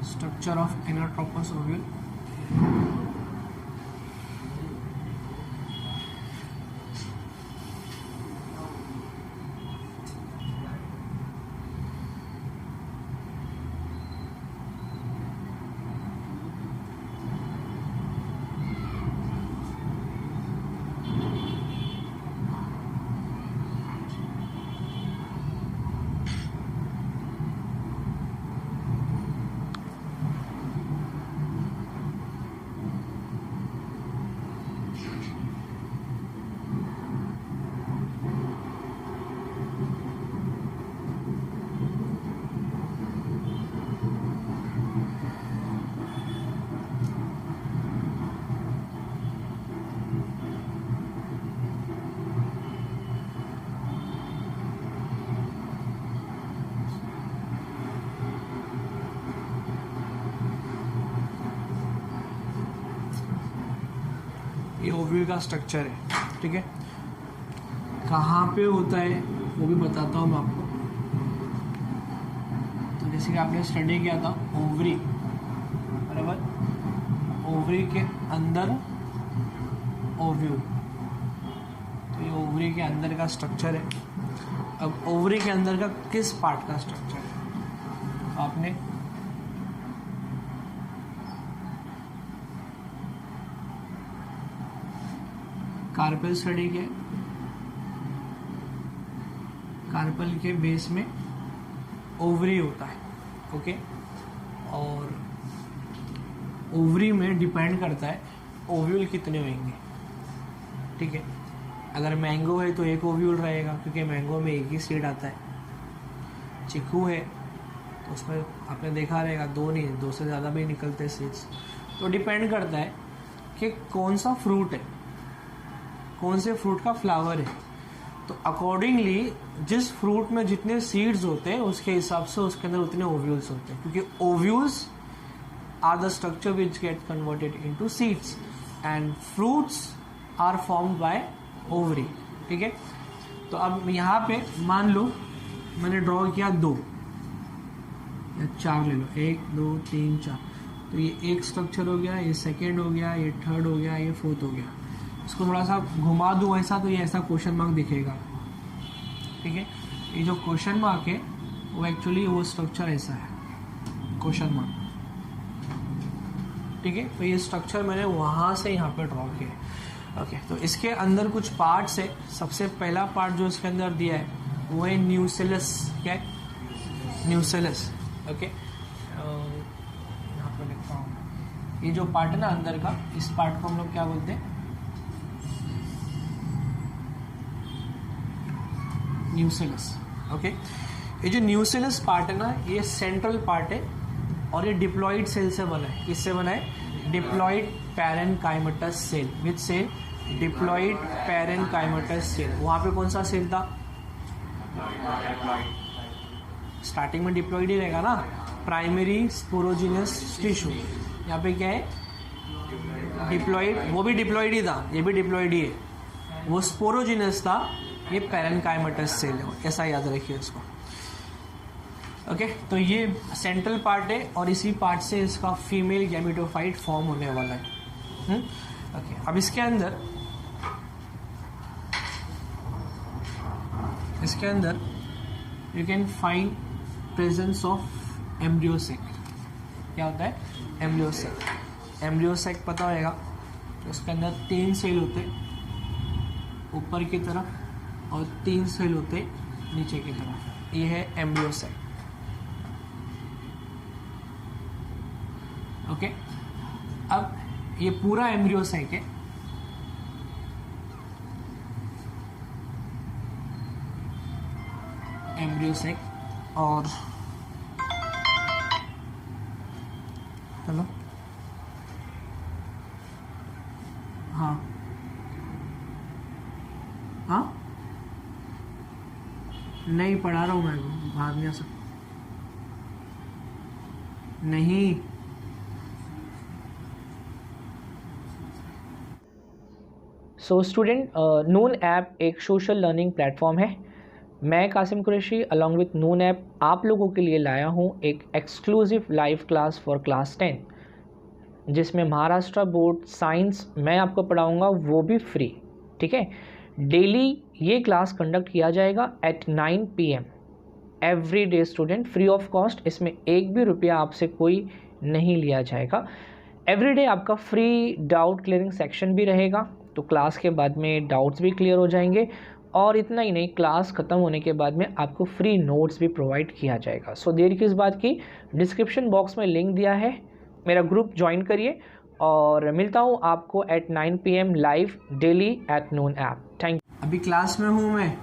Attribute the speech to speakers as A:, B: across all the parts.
A: Structure of inotropous ovule. ये ovule का structure है, ठीक है। कहाँ पे होता है वो भी बताता हूँ मैं आपको। तो जैसे कि आपने स्टडी किया था ओवरी, बराबर, ओवरी के अंदर ओव्यूल, तो ये ओवरी के अंदर का स्ट्रक्चर है। अब ओवरी के अंदर का किस पार्ट का स्ट्रक्चर है आपने कार्पेल स्टडी के, कार्पेल के बेस में ओवरी होता है, ओके। और ओवरी में डिपेंड करता है ओव्यूल कितने होंगे, ठीक है। अगर मैंगो है तो एक ओव्यूल रहेगा, क्योंकि मैंगो में एक ही सीड आता है। चिकू है तो उसमें आपने देखा रहेगा दो नहीं, दो से ज़्यादा भी निकलते सीड्स। तो डिपेंड करता है कि कौन सा फ्रूट है, कौन से फ्रूट का फ्लावर है। तो अकॉर्डिंगली जिस फ्रूट में जितने सीड्स होते हैं उसके हिसाब से उसके अंदर उतने ओव्यूल्स होते हैं, क्योंकि ovules are the structure which get converted into seeds and fruits are formed by ovary, ठीक है। तो अब यहाँ पे मान लो मैंने ड्रॉ किया 2 या 4 ले लो, 1 2 3 4। तो ये एक स्ट्रक्चर हो गया, ये सेकेंड हो गया, ये थर्ड हो गया, ये फोर्थ हो गया। इसको थोड़ा सा घुमा दूँ ऐसा तो ये ऐसा क्वेश्चन मार्क दिखेगा, ठीक है। ये जो क्वेश्चन मार्क है वो एक्चुअली वो स्ट्रक्चर ऐसा है, क्वेश्चन मार्क, ठीक है। तो ये स्ट्रक्चर मैंने वहाँ से यहाँ पे ड्रॉ किया, ओके। तो इसके अंदर कुछ पार्ट्स है। सबसे पहला पार्ट जो इसके अंदर दिया है वो है न्यूसेलस। क्या है? Nucellus, okay. यहाँ पर लिखता हूँ, ये जो पार्ट है ना अंदर का, इस पार्ट को हम लोग क्या बोलते हैं? Nucellus, okay. ये जो न्यूसेलस पार्ट है ना, ये सेंट्रल पार्ट है और ये डिप्लॉइड सेल से बना है। किससे बना है? Diploid parenchymatous cell. Which cell? Diploid parenchymatous cell. वहां पे कौन सा सेल था? स्टार्टिंग में डिप्लॉइड ही रहेगा ना, प्राइमरी स्पोरोजिनस टिश्यू। यहाँ पे क्या है? डिप्लॉइड, वो भी डिप्लॉइड ही था, ये भी डिप्लॉइड ही है। वो स्पोरोजिनस था, ये पैरेनकाइमेटस सेल है, ऐसा याद रखिए इसको, ओके। तो ये सेंट्रल पार्ट है और इसी पार्ट से इसका फीमेल गैमेटोफाइट फॉर्म होने वाला है, ओके। अब इसके अंदर you can find presence of embryo sac. क्या होता है? एम्ब्रियोसेक। एम्ब्रियोसेक पता होगा, तो उसके अंदर 3 सेल होते हैं ऊपर की तरफ और 3 सेल होते नीचे की तरफ। ये है एम्ब्रियोसेक, ओके। अब ये पूरा एम्ब्रियोसेक है, एम्ब्रियोसेक। और चलो, हाँ हाँ, नहीं पढ़ा रहा हूँ मैं, भाग नहीं आ सकता, नहीं।
B: सो स्टूडेंट, नून ऐप एक सोशल लर्निंग प्लेटफॉर्म है। मैं Qasim Qureshi along with Noon app आप लोगों के लिए लाया हूँ एक exclusive live class for class 10, जिसमें महाराष्ट्र बोर्ड साइंस मैं आपको पढ़ाऊँगा, वो भी फ्री। ठीक है, डेली ये क्लास कंडक्ट किया जाएगा at 9 PM every day student, free of cost. इसमें एक भी रुपया आपसे कोई नहीं लिया जाएगा। एवरीडे आपका फ्री डाउट क्लियरिंग सेक्शन भी रहेगा, तो क्लास के बाद में डाउट्स भी क्लियर हो जाएंगे। और इतना ही नहीं, क्लास ख़त्म होने के बाद में आपको फ्री नोट्स भी प्रोवाइड किया जाएगा। सो देर किस बात की, डिस्क्रिप्शन बॉक्स में लिंक दिया है, मेरा ग्रुप ज्वाइन करिए और मिलता हूँ आपको at 9 PM live daily at Noon app. Thank you.
A: अभी क्लास में हूँ मैं।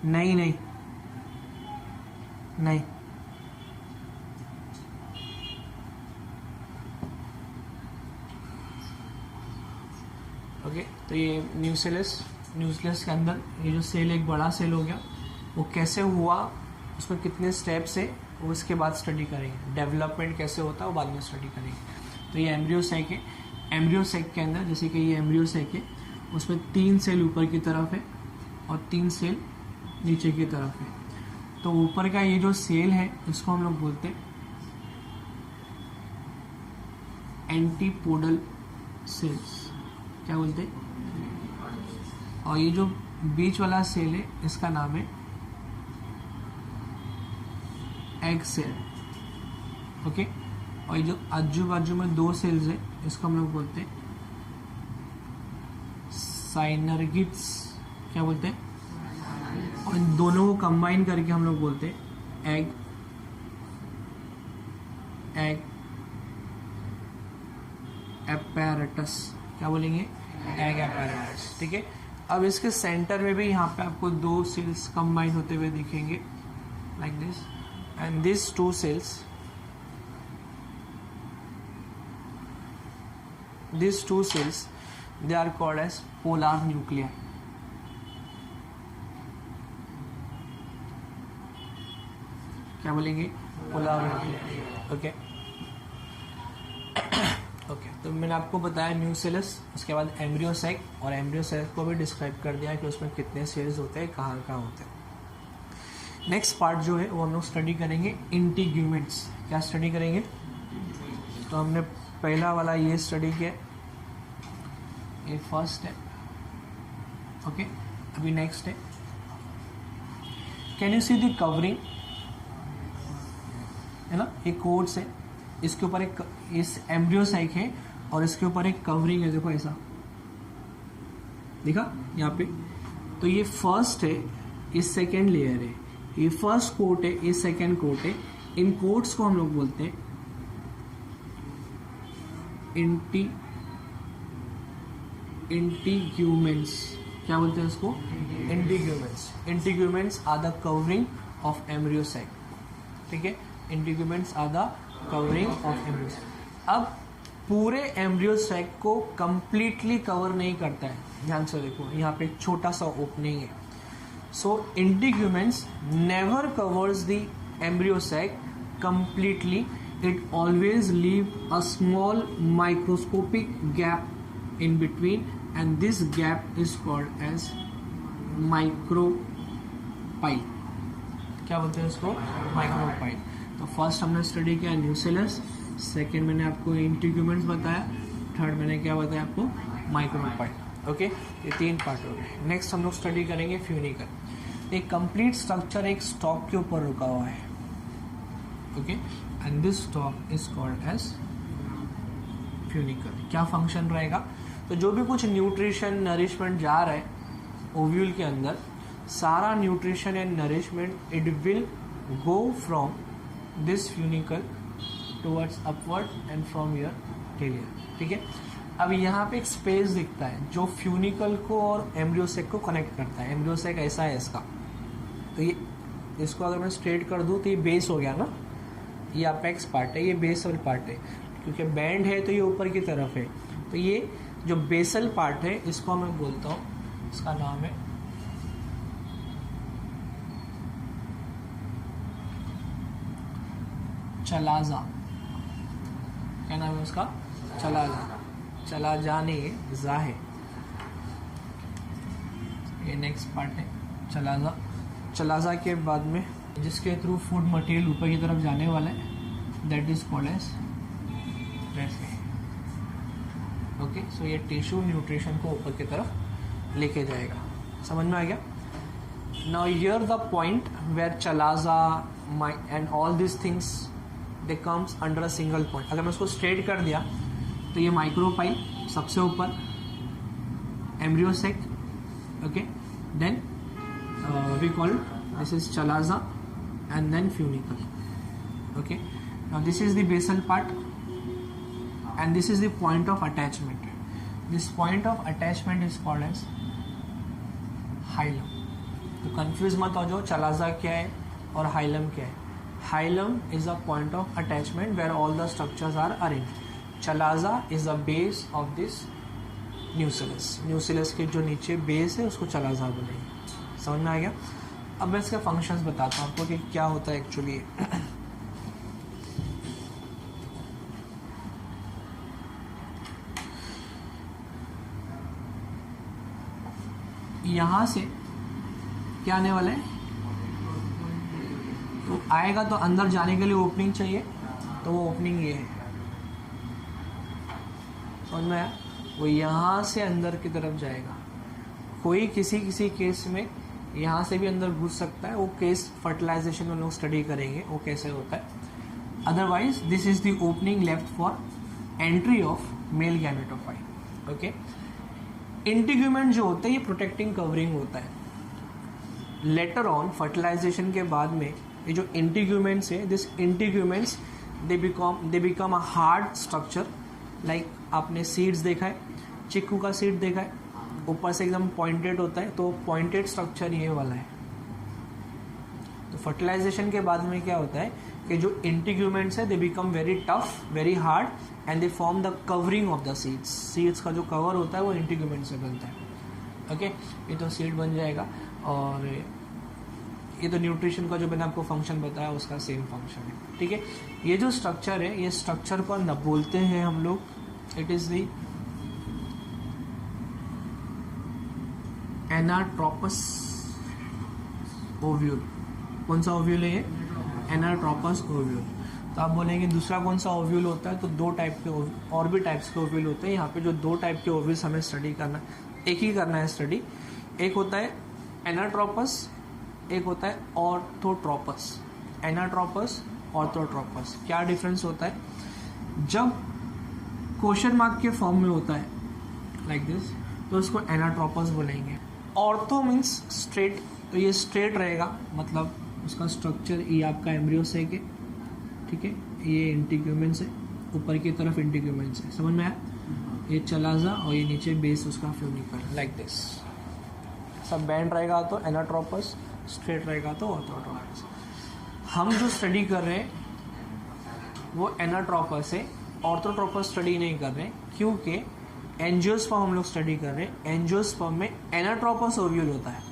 A: नहीं ओके, तो ये न्यूक्लियस के अंदर ये जो सेल एक बड़ा सेल हो गया, वो कैसे हुआ, उसमें कितने स्टेप्स है, वो इसके बाद स्टडी करेंगे। डेवलपमेंट कैसे होता है वो बाद में स्टडी करेंगे। तो ये एम्ब्रियो सैक है। एम्ब्रियो सैक के अंदर जैसे कि ये एम्ब्रियो सैक है, उसमें 3 सेल ऊपर की तरफ है और 3 सेल नीचे की तरफ है। तो ऊपर का ये जो सेल है इसको हम लोग बोलते हैं एंटीपोडल सेल्स। क्या बोलते हैं? और ये जो बीच वाला सेल है इसका नाम है एग सेल। ओके, और ये जो आजू बाजू में 2 सेल्स है इसको हम लोग बोलते हैं साइनर्गिड्स। क्या बोलते हैं? और इन दोनों को कंबाइन करके हम लोग बोलते हैं एग एपैरेटस। क्या बोलेंगे? Egg apparatus. ठीक है, अब इसके सेंटर में भी यहाँ पे आपको 2 सेल्स कंबाइन होते हुए दिखेंगे like this, and this 2 cells they are called as polar nuclei। क्या बोलेंगे? Polar nuclei. ओके ओके, तो मैंने आपको बताया न्यूक्लियस, उसके बाद एम्ब्रियो सैक, और एम्ब्रियो सैक को भी डिस्क्राइब कर दिया कि उसमें कितने सेल्स होते हैं, कहाँ कहाँ होते हैं। नेक्स्ट पार्ट जो है वो हम लोग स्टडी करेंगे इंटीग्यूमेंट्स। क्या स्टडी करेंगे? तो हमने पहला वाला ये स्टडी किया, ये फर्स्ट है। ओके, अभी नेक्स्ट है, can you see the covering, है ना, एक कोट्स है, इसके ऊपर एक इस एम्ब्रियो साइक है और इसके ऊपर एक कवरिंग है। देखो ऐसा दिखा यहाँ पे। तो ये फर्स्ट है, ये सेकेंड लेयर है, ये फर्स्ट कोट है, ये सेकेंड कोट है। इन कोट्स को हम लोग बोलते हैं इंटीग्यूमेंट्स। क्या बोलते हैं इसको? Integuments. Integuments are the covering of embryo sac. ठीक है, integuments are the covering of embryo sac. अब पूरे एम्ब्रियो साइक को कंप्लीटली कवर नहीं करता है, ध्यान से देखो, यहाँ पे एक छोटा सा ओपनिंग है। So integuments never covers the embryo sac completely, it always leave a small microscopic gap in between, and this gap is called as micropyle। क्या बोलते हैं इसको? माइक्रोपाइल। तो फर्स्ट हमने स्टडी किया न्यूक्लियस, सेकेंड मैंने आपको इंटीग्यूमेंट्स बताया, थर्ड मैंने क्या बताया आपको? माइक्रोपाइल। ओके, ये 3 पार्ट हो गए। नेक्स्ट हम लोग स्टडी करेंगे फ्यूनिकल। एक कंप्लीट स्ट्रक्चर एक स्टॉक के ऊपर रुका हुआ है। Okay, and this stalk is called as funicle. क्या फंक्शन रहेगा? तो जो भी कुछ न्यूट्रिशन नरिशमेंट जा रहा है ओव्यूल के अंदर, सारा nutrition and nourishment it will go from this funicle towards upward and from your टेलियर। ठीक है, अब यहाँ पे एक स्पेस दिखता है जो फ्यूनिकल को और एम्ब्रियो सैक को कनेक्ट करता है। एम्ब्रियो सैक ऐसा है इसका, तो ये इसको अगर मैं स्ट्रेट कर दूँ तो ये बेस हो गया ना, ये अपेक्स पार्ट है, ये बेसल पार्ट है, क्योंकि बैंड है तो ये ऊपर की तरफ है। तो ये जो बेसल पार्ट है इसको मैं बोलता हूँ, इसका नाम है चलाजा। क्या नाम है उसका? चलाजा। चला जाने जा है। ये नेक्स्ट पार्ट है चलाजा। चलाजा के बाद में जिसके थ्रू फूड मटेरियल ऊपर की तरफ जाने वाला है that is called as raphe. Okay, so ये टिश्यू न्यूट्रिशन को ऊपर की तरफ लेके जाएगा। समझ में आ गया? Now here the point where chalaza and all this things they comes under a single point. अगर मैं उसको स्ट्रेट कर दिया तो ये माइक्रोपाइल सबसे ऊपर, embryo sac, okay, then we call this is chalaza and then funicle. Okay, now this is the basal part and this is the point of attachment. This point of attachment is called as hilum. तो confuse मत हो जाओ chalaza क्या है और hilum क्या है। Hilum is a point of attachment where all the structures are arranged. Chalaza is the base of this nucellus. Nucellus के जो नीचे बेस है उसको चलाजा बोलेंगे। समझ में आ गया? अब मैं इसके फंक्शंस बताता हूँ आपको कि क्या होता है एक्चुअली। यहाँ से क्या आने वाला है, तो आएगा तो अंदर जाने के लिए ओपनिंग चाहिए, तो वो ओपनिंग ये है। समझ में आया? वो यहाँ से अंदर की तरफ जाएगा। कोई किसी केस में यहाँ से भी अंदर घुस सकता है, वो केस फर्टिलाइजेशन में लोग स्टडी करेंगे वो कैसे होता है। Otherwise this is the opening left for entry of male gametophyte. Okay, integument जो होता है ये प्रोटेक्टिंग कवरिंग होता है। लेटर ऑन फर्टिलाइजेशन के बाद में ये जो इंटीग्यूमेंट्स है, this integuments they become a hard structure. Like आपने सीड्स देखा है, चिक्कू का सीड देखा है, ऊपर से एकदम पॉइंटेड होता है, तो पॉइंटेड स्ट्रक्चर ये वाला है। तो फर्टिलाइजेशन के बाद में क्या होता है कि जो इंटीग्यूमेंट्स है they become very tough, very hard and they form the covering of the seeds. Seeds का जो कवर होता है वो इंटीग्यूमेंट से बनता है। ओके, ये तो सीड बन जाएगा। और ये तो न्यूट्रिशन का जो मैंने आपको फंक्शन बताया उसका सेम फंक्शन है। ठीक है, ये जो स्ट्रक्चर है, ये स्ट्रक्चर को न बोलते हैं हम लोग, it is the anatropous ovule. कौन सा ओव्यूल है ये? Anatropous ovule. तो आप बोलेंगे दूसरा कौन सा ओव्यूल होता है, तो दो टाइप के और भी टाइप्स के ओव्यूल होते हैं। यहाँ पे जो दो टाइप के ओव्यूल्स हमें स्टडी करना, एक ही करना है स्टडी। एक होता है एनाट्रोपस, एक होता है ऑर्थोट्रोपस। एनाट्रोपस, ऑर्थोट्रोपस, क्या डिफरेंस होता है? जब क्वेश्चन मार्क के फॉर्म में होता है लाइक दिस, तो उसको एनाट्रोपस बोलेंगे। ऑर्थो मीन्स स्ट्रेट, तो ये स्ट्रेट रहेगा, मतलब उसका स्ट्रक्चर ये आपका एम्ब्रियोसेक है, ठीक है, ये इंटीग्यूमेंट्स है, ऊपर की तरफ इंटीग्यूमेंट्स है। समझ में आया? ये चलाजा और ये नीचे बेस उसका फ्यूनिकल, लाइक दिस। सब बैंड रहेगा तो एनाट्रोपस, स्ट्रेट रहेगा तो ऑर्थोट्रोपस। हम जो स्टडी कर रहे हैं वो एनाट्रोपस है, ऑर्थोट्रोपस स्टडी नहीं कर रहे क्योंकि एंजियोस्पर्म हम लोग स्टडी कर रहे हैं। एंजियोस्पर्म में एनाट्रोपस ओव्यूल होता है।